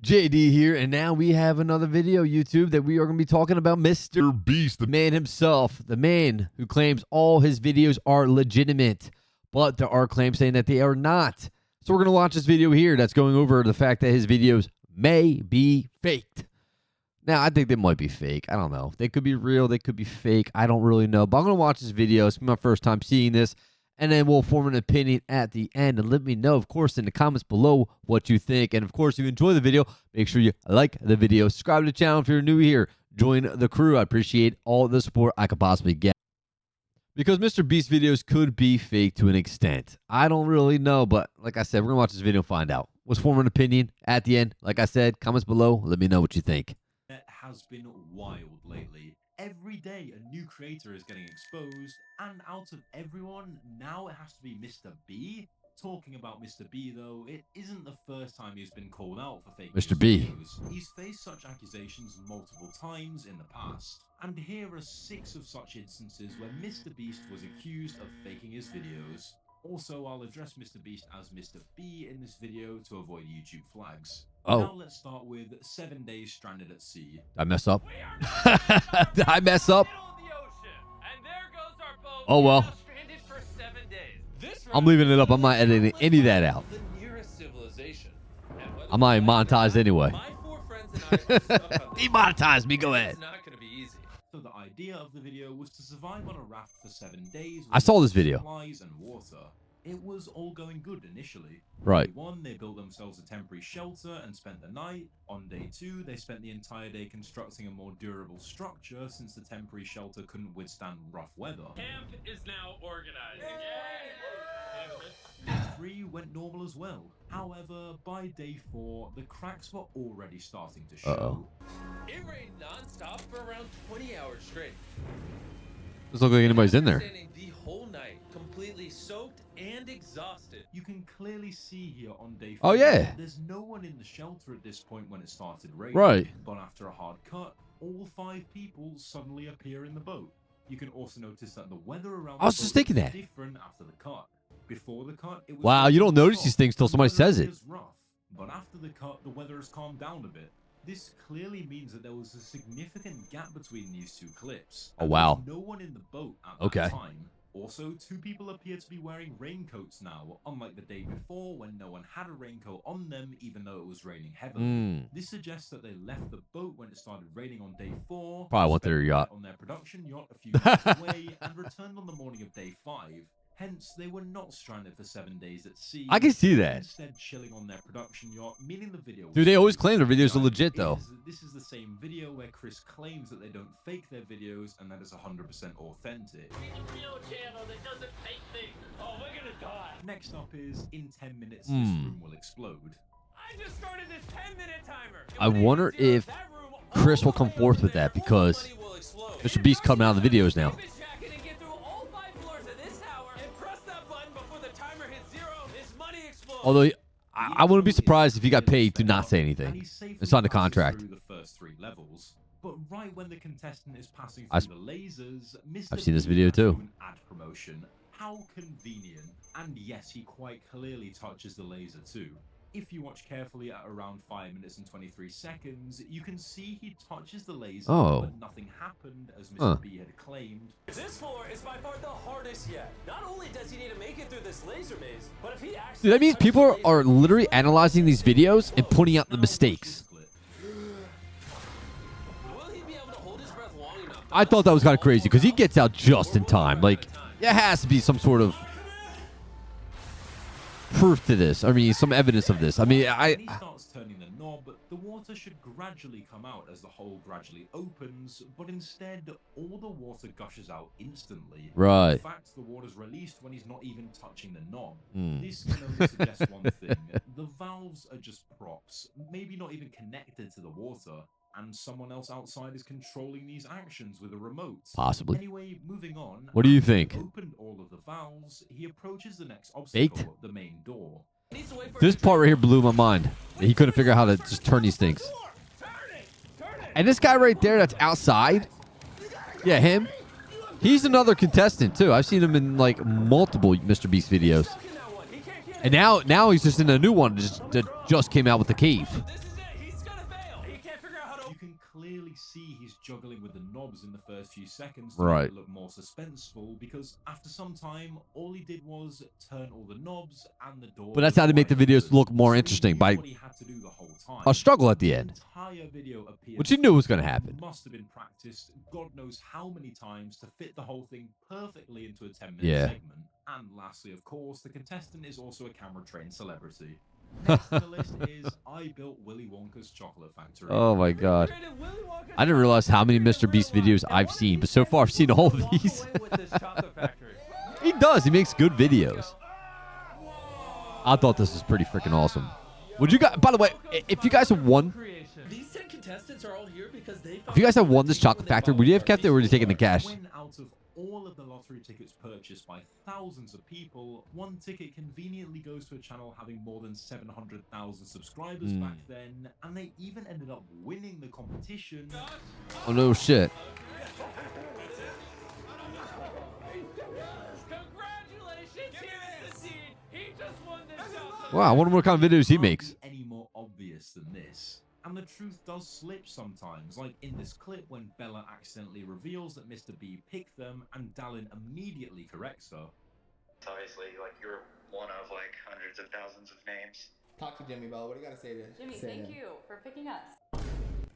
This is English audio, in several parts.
JD here, and now we have another video, YouTube, that we are going to be talking about Mr. Beast, the man himself, the man who claims all his videos are legitimate, but there are claims saying that they are not. So we're going to watch this video here that's going over the fact that his videos may be faked. Now, I think they might be fake. I don't know. They could be real. They could be fake. I don't really know, but I'm going to watch this video. It's my first time seeing this. And then we'll form an opinion at the end. And let me know, of course, in the comments below what you think. And, of course, if you enjoy the video, make sure you like the video. Subscribe to the channel if you're new here. Join the crew. I appreciate all the support I could possibly get. Because Mr. Beast videos could be fake to an extent. I don't really know, but like I said, we're going to watch this video and find out. Let's form an opinion at the end. Like I said, comments below. Let me know what you think. It has been wild lately. Every day a new creator is getting exposed, and out of everyone, now it has to be Mr. B. Talking about Mr. B, though, it isn't the first time he's been called out for faking Mr. B. videos. He's faced such accusations multiple times in the past, and here are 6 of such instances where Mr. Beast was accused of faking his videos. Also, I'll address Mr. Beast as Mr. B in this video to avoid YouTube flags. Oh. Now let's start with 7 days stranded at sea. Did I mess up? Did I mess up? Oh, well. I'm leaving it up. I'm not editing any of that out. I'm not even monetized anyway. Demonetize me. Go ahead. So the idea of the video was to survive on a raft for 7 days. I saw this video. Supplies and water. It was all going good initially. Right. Day 1, they built themselves a temporary shelter and spent the night. On day 2, they spent the entire day constructing a more durable structure since the temporary shelter couldn't withstand rough weather. Camp is now organized. Day 3 went normal as well. However, by day 4, the cracks were already starting to show. It rained non-stop for around 20 hours straight. Doesn't look like anybody's in there. The whole night, completely soaked and exhausted. You can clearly see here on day 4. Oh, yeah. There's no one in the shelter at this point when it started raining. Right. But after a hard cut, all 5 people suddenly appear in the boat. You can also notice that the weather around I was the just boat thinking that. different after the cut. Before the cut, it was Wow, you don't notice these things till somebody says it. Rough, but after the cut, the weather has calmed down a bit. This clearly means that there was a significant gap between these 2 clips. Oh, wow. No one in the boat at that time. Also, 2 people appear to be wearing raincoats now, unlike the day before when no one had a raincoat on them even though it was raining heavily. This suggests that they left the boat when it started raining on day 4. Probably went to their yacht. On their production yacht a few minutes away and returned on the morning of day 5. Hence, they were not stranded for 7 days at sea. I can see that. Instead, chilling on their production yacht, meaning the video. Dude, they always claim their videos are legit, though. This is the same video where Chris claims that they don't fake their videos, and that is 100% authentic. Real channel that doesn't fake things. Oh, we're gonna die. Next up is, in 10 minutes, this room will explode. I just started this 10-minute timer. I wonder if Chris will come forth with that because Mr. Beast coming out of the videos now. Although I wouldn't be surprised if he got paid to not say anything. It's on the contract. The first 3 levels. But right when the contestant is passing I've through the lasers, I've seen this video too. An ad promotion. How convenient. And yes, he quite clearly touches the laser too. If you watch carefully at around 5 minutes and 23 seconds, you can see he touches the laser, but nothing happened as Mr. B had claimed. This floor is by far the hardest yet. Not only does he need to make it through this laser maze, but if he actually... Dude, that means people are literally analyzing these videos and pointing out the mistakes. Will he be able to hold his breath long enough? I thought that was kind of crazy because he gets out just in time. Like, there has to be some sort of proof to this. I mean, some evidence of this. I mean, When he starts turning the knob, the water should gradually come out as the hole gradually opens, but instead, all the water gushes out instantly. Right. In fact, the water's released when he's not even touching the knob. This can only suggest one thing. The valves are just props, maybe not even connected to the water, and someone else outside is controlling these actions with a remote. Possibly. Anyway, moving on. What do you after think? he opened all of the valves, he approaches the next obstacle, Baked? the main door. This part right here blew my mind. He couldn't figure out how to just turn these things. And this guy right there that's outside, yeah, him, he's another contestant too. I've seen him in like multiple Mr. Beast videos. And now he's just in a new one that just came out with the cave. This is it. He's You can clearly see he's juggling with the knobs in the first few seconds to Right. make it look more suspenseful, because after some time, all he did was turn all the knobs and the door. But that's how they make the videos look more So interesting, he knew by what he had to do the whole time. a struggle at the The end, entire video appeared which he knew was going to happen. must have been practiced God knows how many times to fit the whole thing perfectly into a 10-minute Yeah. segment. And lastly, of course, the contestant is also a camera-trained celebrity. Next on the list is I Built Willy Wonka's Chocolate Factory. Oh my god. I didn't realize how many Mr. Beast videos I've seen, but so far I've seen all of these. He does. He makes good videos. I thought this was pretty freaking awesome. Would you guys, by the way, if you guys have won, These 10 contestants are all here because they if you guys have won this chocolate factory, would you have kept it or would you take it in the cash? When out of all of the lottery tickets purchased by thousands of people, one ticket conveniently goes to a channel having more than 700,000 subscribers back then, and they even ended up winning the competition. Oh no shit. Wow, I wonder what kind of videos he makes. Any more obvious than this? And the truth does slip sometimes, like in this clip when Bella accidentally reveals that Mr. B picked them and Dallin immediately corrects her. Obviously, like, you're one of like hundreds of thousands of names. Talk to Jimmy, Bella. What do you got to say to Jimmy, say thank to him? you for picking us.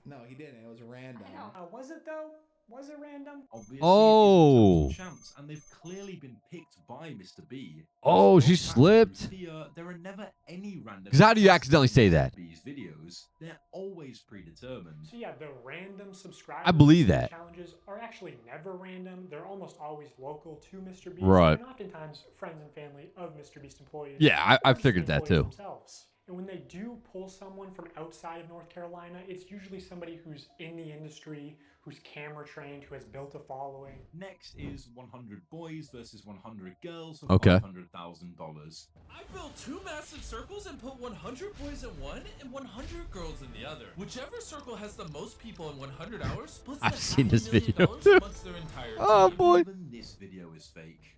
No, he didn't. It was random. I know. Was it though? Was it random? Obviously, Oh. it is total champs, and they've clearly been picked by Mr. B. Oh, So she on slipped. Factory Fear, there are never any random. 'Cause how do you contestants accidentally say in that? Mr. B's videos, they're always predetermined. So yeah, the random subscribers. I believe that. Challenges are actually never random. They're almost always local to Mr. Beast. Right. And oftentimes friends and family of Mr. Beast employees. Yeah, I or figured that too. Themselves. And when they do pull someone from outside of North Carolina, it's usually somebody who's in the industry, who's camera trained, who has built a following. Next is 100 boys versus 100 girls for Okay. $500,000. I built 2 massive circles and put 100 boys in one and 100 girls in the other. Whichever circle has the most people in 100 hours splits I've the seen this $500,000 video too. amongst their entire Oh team. boy. Even this video is fake.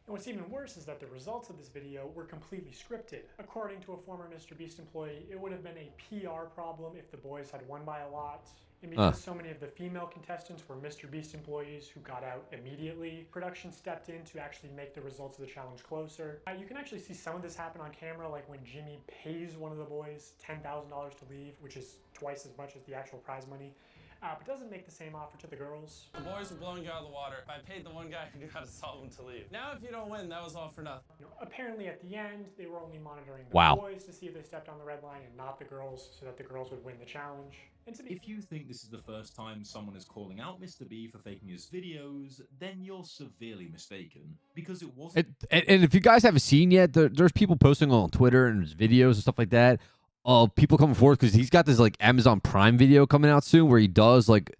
And what's even worse is that the results of this video were completely scripted. According to a former Mr. Beast employee, it would have been a PR problem if the boys had won by a lot. And because so many of the female contestants were Mr. Beast employees who got out immediately, production stepped in to actually make the results of the challenge closer. You can actually see some of this happen on camera, like when Jimmy pays one of the boys $10,000 to leave, which is twice as much as the actual prize money. But doesn't make the same offer to the girls. The boys are blowing you out of the water. I paid the one guy who knew how to solve them to leave. Now if you don't win, that was all for nothing. You know, apparently at the end, they were only monitoring the Wow. boys to see if they stepped on the red line and not the girls, so that the girls would win the challenge. And to be If you think this is the first time someone is calling out Mr. B for faking his videos, then you're severely mistaken. Because it wasn't. And if you guys haven't seen yet, there's people posting on Twitter and there's videos and stuff like that of people coming forward because he's got this like Amazon Prime video coming out soon where he does like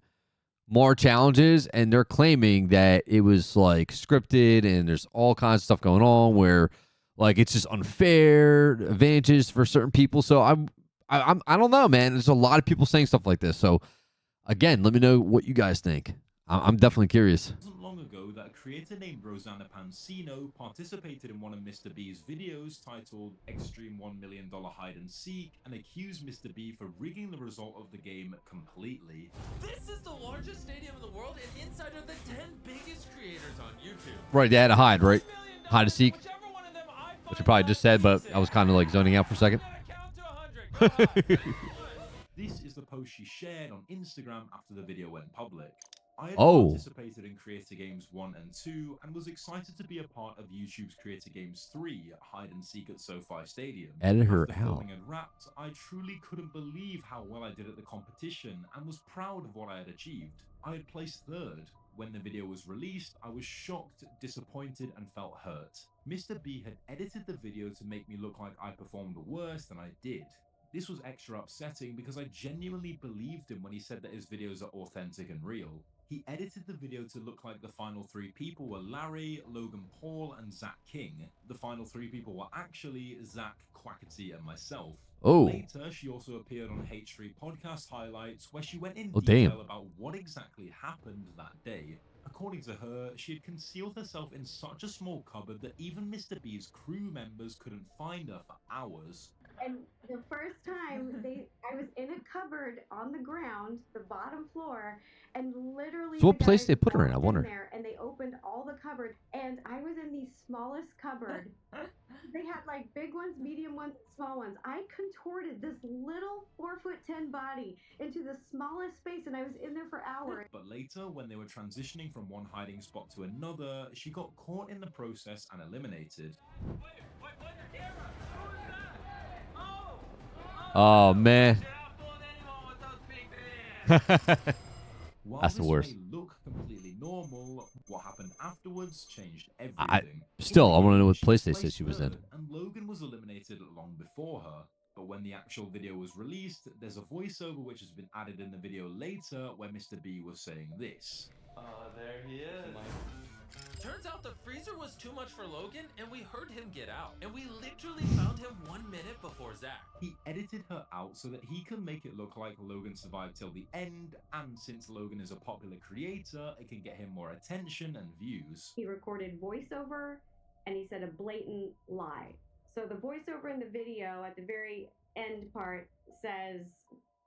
more challenges, and they're claiming that it was like scripted and there's all kinds of stuff going on where like it's just unfair advantages for certain people. So I don't know, man. There's a lot of people saying stuff like this. So again, let me know what you guys think. I'm definitely curious. It wasn't long ago that a creator named Rosanna Pansino participated in one of Mr. B's videos titled Extreme $1 Million Hide and Seek and accused Mr. B for rigging the result of the game completely. This is the largest stadium in the world, and inside are the 10 biggest creators on YouTube. Right, they had to hide, right? $1 million, Hide and seek, whichever one of them I which I find probably just said, but most I was kind of like zoning out for a second. Count to 100. Go on. This is the post she shared on Instagram after the video went public. I had Oh. participated in Creator Games 1 and 2 and was excited to be a part of YouTube's Creator Games 3, Hide and Seek at SoFi Stadium. Edit her After out. filming had wrapped, I truly couldn't believe how well I did at the competition and was proud of what I had achieved. I had placed third. When the video was released, I was shocked, disappointed, and felt hurt. Mr. B had edited the video to make me look like I performed worse than I did. This was extra upsetting because I genuinely believed him when he said that his videos are authentic and real. He edited the video to look like the final 3 people were Larry, Logan Paul, and Zach King. The final 3 people were actually Zach, Quackity, and myself. Oh. Later, she also appeared on H3 Podcast Highlights, where she went in Oh, detail damn. about what exactly happened that day. According to her, she had concealed herself in such a small cupboard that even Mr. B's crew members couldn't find her for hours. And the first time I was in a cupboard on the ground, the bottom floor, and literally So what the place guys they put her in? I walked wonder. there and they opened all the cupboards, and I was in the smallest cupboard. They had like big ones, medium ones, small ones. I contorted this little 4'10" body into the smallest space, and I was in there for hours. But later, when they were transitioning from one hiding spot to another, she got caught in the process and eliminated. Oh man. While That's the this worst. may look completely normal, what happened afterwards changed everything. I In still, the I wanna know game, what she place they placed said she was in. third, and Logan was eliminated long before her. But when the actual video was released, there's a voiceover which has been added in the video later where Mr. B was saying this. There he is. Turns out the freezer was too much for Logan, and we heard him get out. And we literally found him 1 minute before Zach. He edited her out so that he can make it look like Logan survived till the end, and since Logan is a popular creator, it can get him more attention and views. He recorded voiceover, and he said a blatant lie. So the voiceover in the video at the very end part says,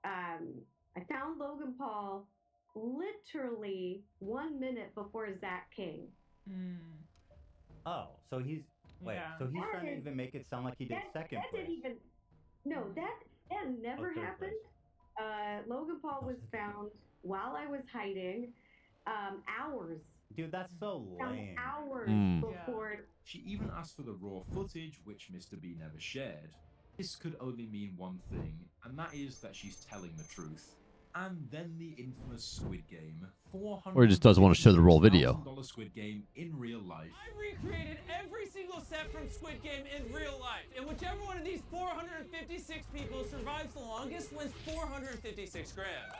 I found Logan Paul literally 1 minute before Zach King. Oh, so he's wait. Yeah. So he's That trying to is- even make it sound like he did second that place. didn't even. No, that never third happened. place. Logan Paul was found while I was hiding, hours. Dude, that's so Found lame. hours Mm. before. She even asked for the raw footage, which Mr. B never shared. This could only mean one thing, and that is that she's telling the truth. And then the infamous Squid Game, $400,000 Or he just doesn't wanna show the raw video. Squid Game in real life. I recreated every single set from Squid Game in real life. And whichever one of these 456 people survives the longest wins 456 grand.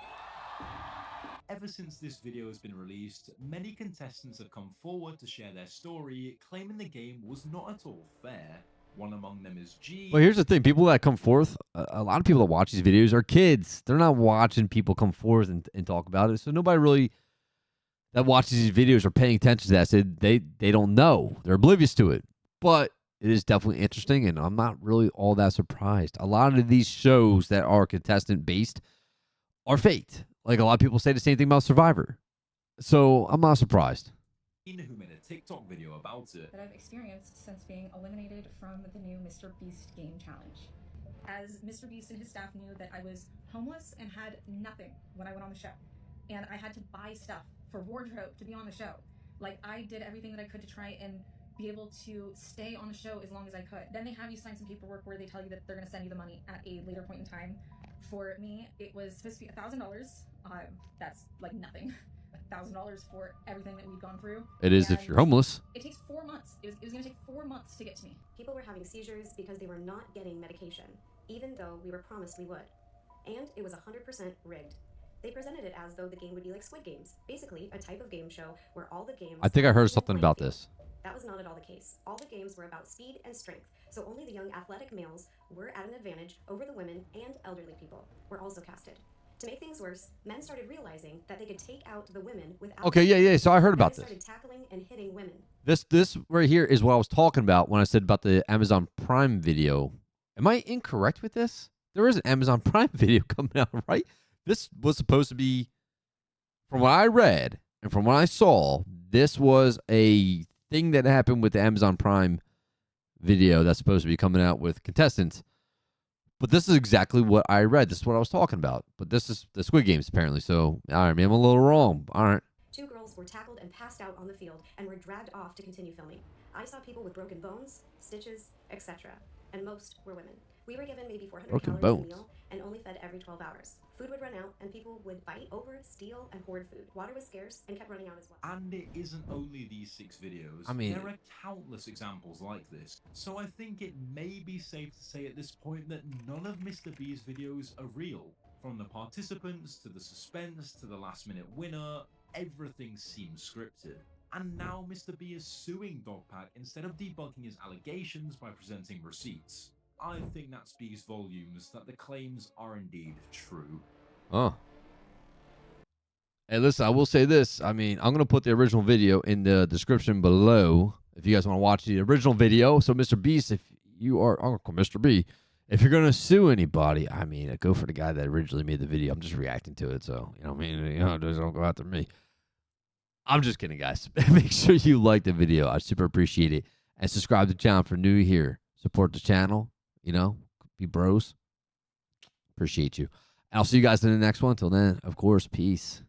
Ever since this video has been released, many contestants have come forward to share their story, claiming the game was not at all fair. One among them is G. Well, here's the thing: people that come forth, a lot of people that watch these videos are kids. They're not watching people come forth and talk about it. So nobody really that watches these videos are paying attention to that. So they don't know. They're oblivious to it. But it is definitely interesting, and I'm not really all that surprised. A lot of these shows that are contestant based are faked. Like a lot of people say the same thing about Survivor. So I'm not surprised. Who made a TikTok video about it. That I've experienced since being eliminated from the new Mr. Beast game challenge. As Mr. Beast and his staff knew that I was homeless and had nothing when I went on the show. And I had to buy stuff for wardrobe to be on the show. Like, I did everything that I could to try and be able to stay on the show as long as I could. Then they have you sign some paperwork where they tell you that they're going to send you the money at a later point in time. For me, it was supposed to be $1,000. That's like nothing. $1,000 for everything that we've gone through. It is if you're homeless. It takes 4 months. It was going to take 4 months to get to me. People were having seizures because they were not getting medication, even though we were promised we would. And it was 100% rigged. They presented it as though the game would be like Squid Games, basically a type of game show where all the games... I think I heard were something playing about field. this. That was not at all the case. All the games were about speed and strength, so only the young athletic males were at an advantage over the women, and elderly people were also casted. To make things worse, men started realizing that they could take out the women without... Okay, yeah. So I heard about They this. started tackling and hitting women. This right here is what I was talking about when I said about the Amazon Prime video. Am I incorrect with this? There is an Amazon Prime video coming out, right? This was supposed to be, from what I read and from what I saw, this was a thing that happened with the Amazon Prime video that's supposed to be coming out with contestants. But this is exactly what I read. This is what I was talking about. But this is the Squid Games, apparently. So, all right, maybe I'm a little wrong. All right. 2 girls were tackled and passed out on the field and were dragged off to continue filming. I saw people with broken bones, stitches, etc. And most were women. We were given maybe 400 Broken calories bones. a meal and only fed every 12 hours. Food would run out and people would fight over, steal, and hoard food. Water was scarce and kept running out as well. And it isn't only these 6 videos. I mean- there are countless examples like this. So I think it may be safe to say at this point that none of Mr. B's videos are real. From the participants, to the suspense, to the last minute winner, everything seems scripted. And now Mr. B is suing Dogpack instead of debunking his allegations by presenting receipts. I think that speaks volumes that the claims are indeed true. Oh. Hey, listen, I will say this. I mean, I'm going to put the original video in the description below if you guys want to watch the original video. So, Mr. Beast, if you are Uncle Mr. B, if you're gonna sue anybody, I mean, go for the guy that originally made the video. I'm just reacting to it, so you know what I mean. You know, don't go after me. I'm just kidding, guys. Make sure you like the video. I super appreciate it, and subscribe to the channel for new here. Support the channel. You know, be bros. Appreciate you. And I'll see you guys in the next one. Till then, of course, peace.